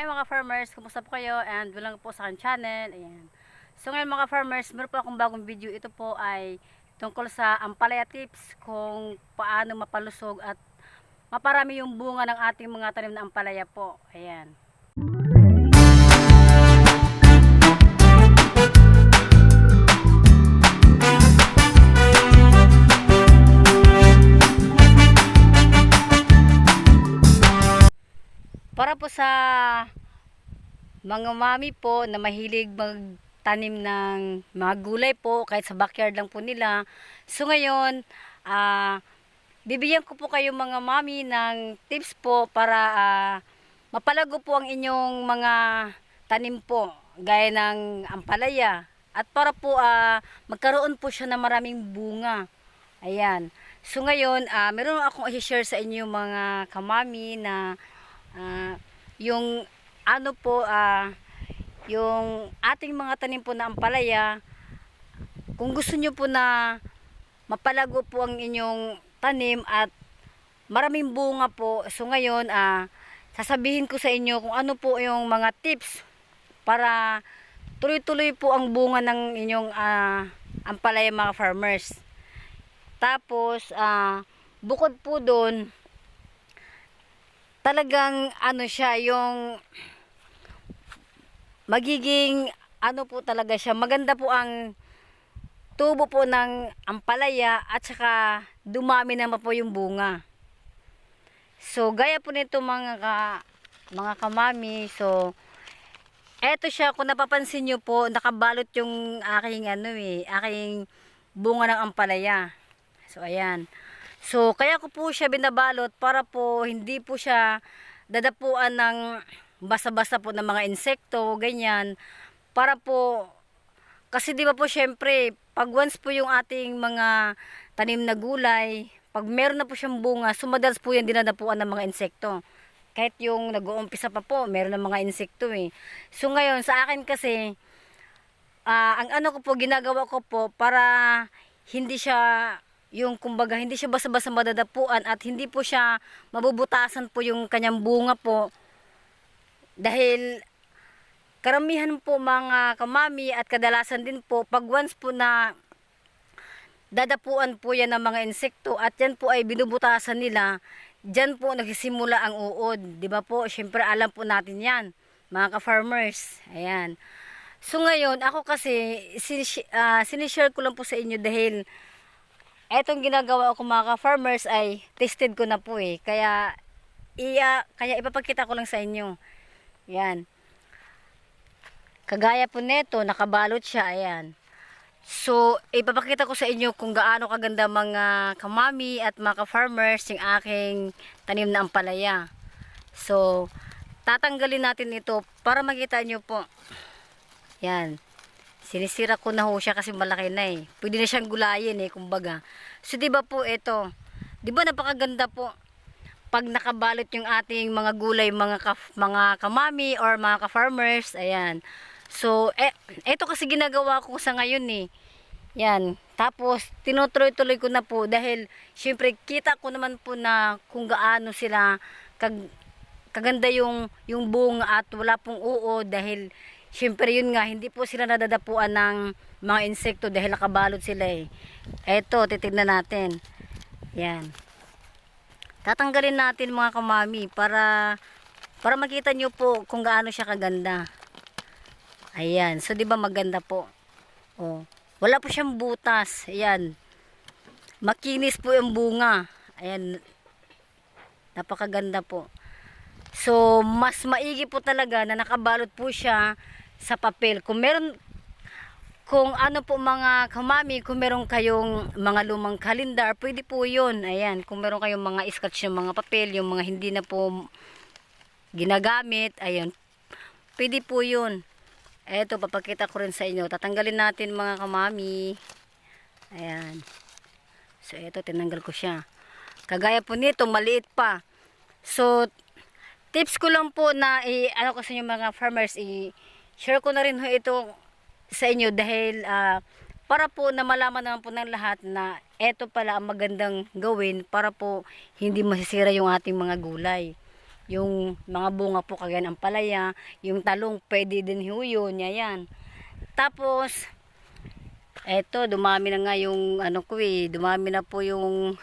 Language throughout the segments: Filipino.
Hi mga farmers, kumusta po kayo? And welcome po sa aking channel. Ayan. So ngayon mga farmers, meron po akong bagong video. Ito po ay tungkol sa ampalaya tips kung paano mapalusog at maparami yung bunga ng ating mga tanim na ampalaya po. Ayan. Para po sa mga mami po na mahilig magtanim ng mga gulay po kahit sa backyard lang po nila. So ngayon, bibigyan ko po kayo mga mami ng tips po para mapalago po ang inyong mga tanim po gaya ng ampalaya at para po magkaroon po siya ng maraming bunga. Ayan. So ngayon, meron akong i-share sa inyo mga kamami na yung ano po yung ating mga tanim po na ampalaya, kung gusto nyo po na mapalago po ang inyong tanim at maraming bunga po, so ngayon sasabihin ko sa inyo kung ano po yung mga tips para tuloy-tuloy po ang bunga ng inyong ampalaya mga farmers. Tapos bukod po doon, talagang ano siya, yung magiging ano po talaga siya, maganda po ang tubo po ng ampalaya at saka dumami naman po yung bunga. So gaya po nito mga kamami, so eto siya, kung napapansin nyo po, nakabalot yung aking aking bunga ng ampalaya. So ayan. So, kaya ko po siya binabalot para po hindi po siya dadapuan ng basa-basa po ng mga insekto, ganyan. Para po, kasi di ba po syempre, pag once po yung ating mga tanim na gulay, pag meron na po siyang bunga, sumadalas po yan dinadapuan ng mga insekto. Kahit yung nag-uumpisa pa po, meron ng mga insekto eh. So ngayon, sa akin kasi, ang ano ko po, ginagawa ko po para hindi siya yung kumbaga hindi siya basa-basa madadapuan at hindi po siya mabubutasan po yung kanyang bunga po, dahil karamihan po mga kamami at kadalasan din po pag once po na dadapuan po yan ng mga insekto at yan po ay binubutasan nila, dyan po nagsisimula ang uod, di ba po? Syempre alam po natin yan mga ka-farmers. Ayan. So ngayon ako kasi sinishare ko lang po sa inyo dahil etong ginagawa ko mga ka-farmers ay tested ko na po eh. Kaya ipapakita ko lang sa inyo. Yan. Kagaya po nito, nakabalot siya. Ayan. So, ipapakita ko sa inyo kung gaano kaganda mga kamami at mga ka-farmers yung aking tanim na ampalaya. So, tatanggalin natin ito para makita nyo po. Yan. Sinisira ko na ho siya kasi malaki na eh. Pwede na siyang gulayin eh, kumbaga. So, di ba po ito? Di ba napakaganda po? Pag nakabalot yung ating mga gulay, mga kamami or mga ka-farmers, ayan. So, ito kasi ginagawa ko sa ngayon eh. Yan. Tapos, tinutuloy-tuloy ko na po dahil, syempre, kita ko naman po na kung gaano sila kaganda yung bunga at wala pong uod dahil syempre yun nga, hindi po sila nadadapuan ng mga insekto dahil nakabalot sila eh. Eto, titignan natin. Yan. Tatanggalin natin mga kamami para makita nyo po kung gaano siya kaganda. Ayan. So, di ba maganda po? Oh. Wala po siyang butas. Ayan. Makinis po yung bunga. Ayan. Napakaganda po. So, mas maigi po talaga na nakabalot po siya sa papel. Kung ano po mga kamami, kung meron kayong mga lumang kalendar, pwede po yun. Ayan, kung meron kayong mga sketch ng mga papel, yung mga hindi na po ginagamit, ayan, pwede po yun. Eto, papakita ko rin sa inyo. Tatanggalin natin mga kamami. Ayan. So, eto, tinanggal ko siya. Kagaya po nito, maliit pa. So, tips ko lang po na ano kasi yung mga farmers, share ko na rin ho ito sa inyo dahil para po na malaman naman po ng lahat na eto pala ang magandang gawin para po hindi masisira yung ating mga gulay. yung mga bunga po kagaya ng ampalaya, yung talong pwede din ho yun, yan. Tapos eto, dumami na nga yung ano ko dumami na po yung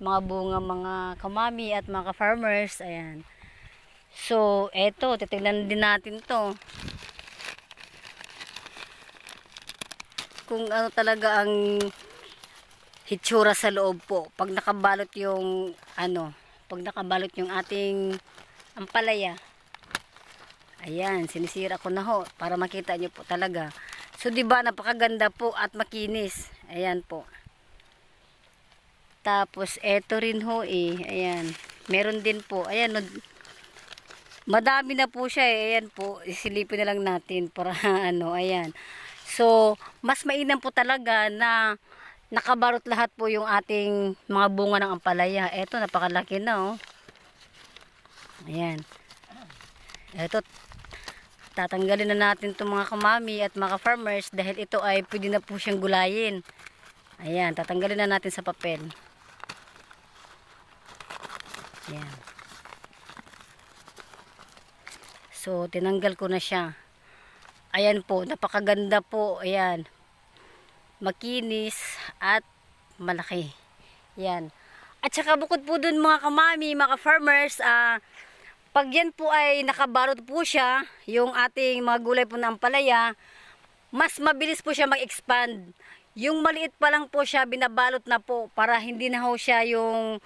mga bunga, mga kamami at mga farmers, ayan. So eto, titignan din natin to kung ano talaga ang hitsura sa loob po pag nakabalot yung pag nakabalot yung ating ampalaya. Ayan, sinisira ko na ho para makita nyo po talaga. So diba napakaganda po at makinis. Ayan po. Tapos eto rin ho ayan. Meron din po. Ayan, madami na po siya Ayan po, isilipin na lang natin para ayan. So, mas mainam po talaga na nakabarot lahat po yung ating mga bunga ng ampalaya. Eto, napakalaki na Ayan. Eto, tatanggalin na natin itong mga kamami at mga farmers dahil ito ay pwede na po siyang gulayin. Ayan, tatanggalin na natin sa papel. Ayan. So, tinanggal ko na siya. Ayan po, napakaganda po. Ayan. Makinis at malaki. Ayan. At saka bukod po dun mga kamami, mga farmers, pag yan po ay nakabalot po siya, yung ating mga gulay po ng ampalaya, mas mabilis po siya mag-expand. Yung maliit pa lang po siya, binabalot na po para hindi na ho siya yung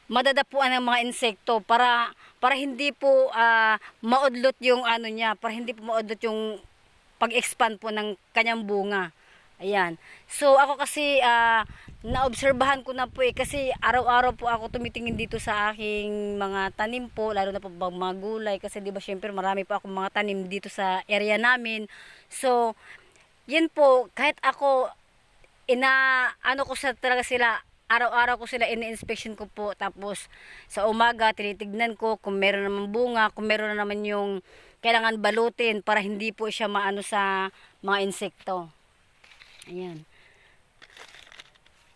madadapuan ng mga insekto para hindi po maudlot yung niya, para hindi po maudlot yung pag-expand po ng kanyang bunga. Ayan. So ako kasi naobserbahan ko na po kasi araw-araw po ako tumitingin dito sa aking mga tanim po, lalo na po mga gulay kasi di ba syempre marami po akong mga tanim dito sa area namin. So yan po, kahit ako ko sa talaga sila, araw-araw ko sila ini-inspection ko po, tapos sa umaga tinitignan ko kung meron naman bunga, kung meron na naman yung kailangan balutin para hindi po siya maano sa mga insekto. Ayan.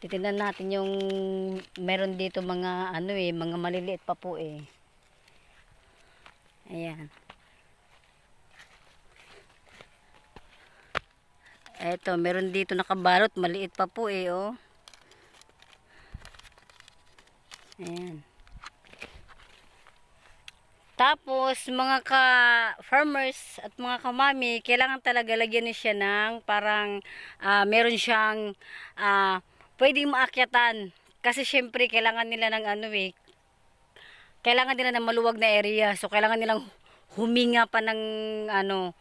Titignan natin yung meron dito mga mga maliliit pa po Ayan. Eto, meron dito nakabalot, maliit pa po oh. Ayan. Tapos, mga ka-farmers at mga kamami, kailangan talaga lagyan niya siya ng parang meron siyang pwedeng maakyatan. Kasi syempre, kailangan nila ng kailangan nila ng maluwag na area. So, kailangan nilang huminga pa ng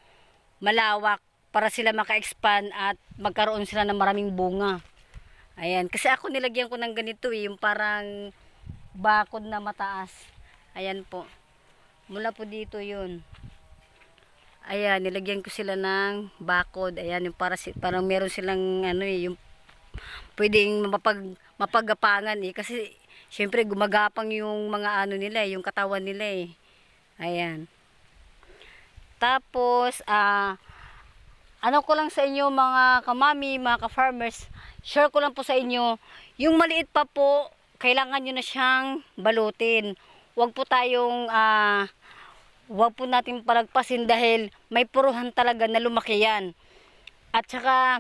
malawak para sila maka-expand at magkaroon sila ng maraming bunga. Ayan. Kasi ako nilagyan ko ng ganito yung parang bakod na mataas. Ayan po. Mula po dito yun. Ayan, nilagyan ko sila ng bakod. Ayan, yung parang meron silang yung pwedeng mapagapangan kasi syempre gumagapang yung mga nila, yung katawan nila Ayan. Tapos ko lang sa inyo mga kamami, mga ka-farmers, share ko lang po sa inyo, yung maliit pa po, kailangan nyo na siyang balutin. Huwag po tayong huwag po natin palagpasin dahil may puruhan talaga na lumaki yan. At saka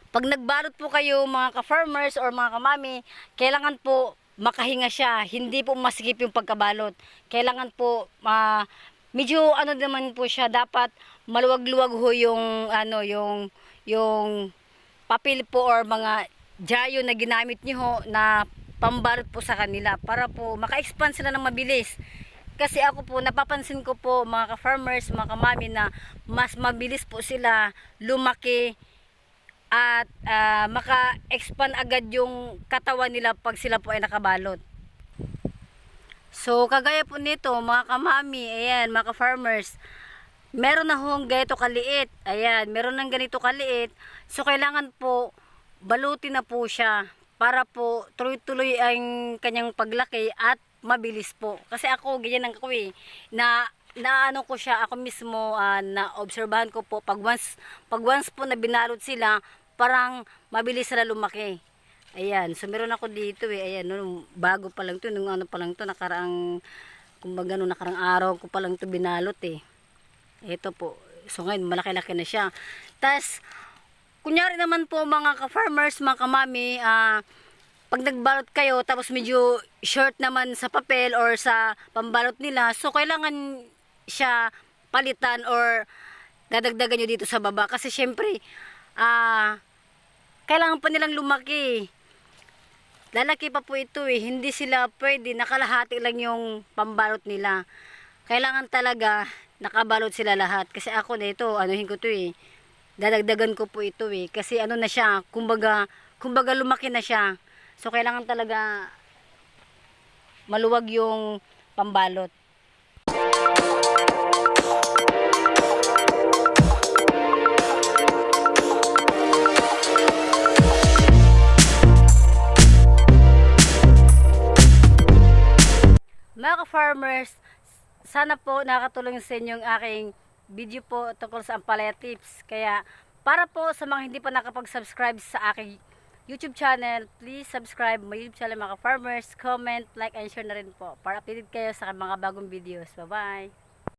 pag nagbalot po kayo mga ka-farmers or mga kamami, kailangan po makahinga siya, hindi po masikip yung pagkabalot. Kailangan po medyo naman po siya, dapat maluwag-luwag ho yung yung papel po or mga dyayo na ginamit niyo ho na pambalot po sa kanila para po maka-expand sila ng mabilis. Kasi ako po, napapansin ko po mga ka-farmers, mga kamami na mas mabilis po sila lumaki at maka-expand agad yung katawan nila pag sila po ay nakabalot. So, kagaya po nito mga kamami, ayan, mga ka-farmers, meron na hong ganito kaliit. Ayan, meron ng ganito kaliit. So, kailangan po balutin na po siya para po tuloy-tuloy ang kanyang paglaki at mabilis po. Kasi ako, ganyan ako na ko siya, ako mismo na obserbahan ko po, pag once po na binalot sila, parang mabilis sila lumaki. Ayan, so meron ako dito ayan, no, bago pa lang to, nung ano pa lang to, kumbaga nung nakarang araw ko pa lang to binalot Ito po, so ngayon malaki-laki na siya. Tas, kunyari naman po mga ka-farmers, mga kamami, pag nagbalot kayo, tapos medyo short naman sa papel or sa pambalot nila, so kailangan siya palitan or dadagdagan nyo dito sa baba. Kasi syempre, kailangan pa nilang lumaki. Lalaki pa po ito hindi sila pwede, nakalahati lang yung pambalot nila. Kailangan talaga nakabalot sila lahat. Kasi ako dito, anuhin ko to dadagdagan ko po ito kasi ano na siya, kumbaga lumaki na siya. So kailangan talaga maluwag yung pambalot. Mga ka-farmers, sana po nakatulong sa inyo yung aking video po tungkol sa ampalaya tips. Kaya para po sa mga hindi pa nakapag-subscribe sa aking YouTube channel, please subscribe my YouTube channel mga ka-farmers, comment, like, and share na rin po para updated kayo sa mga bagong videos. Bye-bye!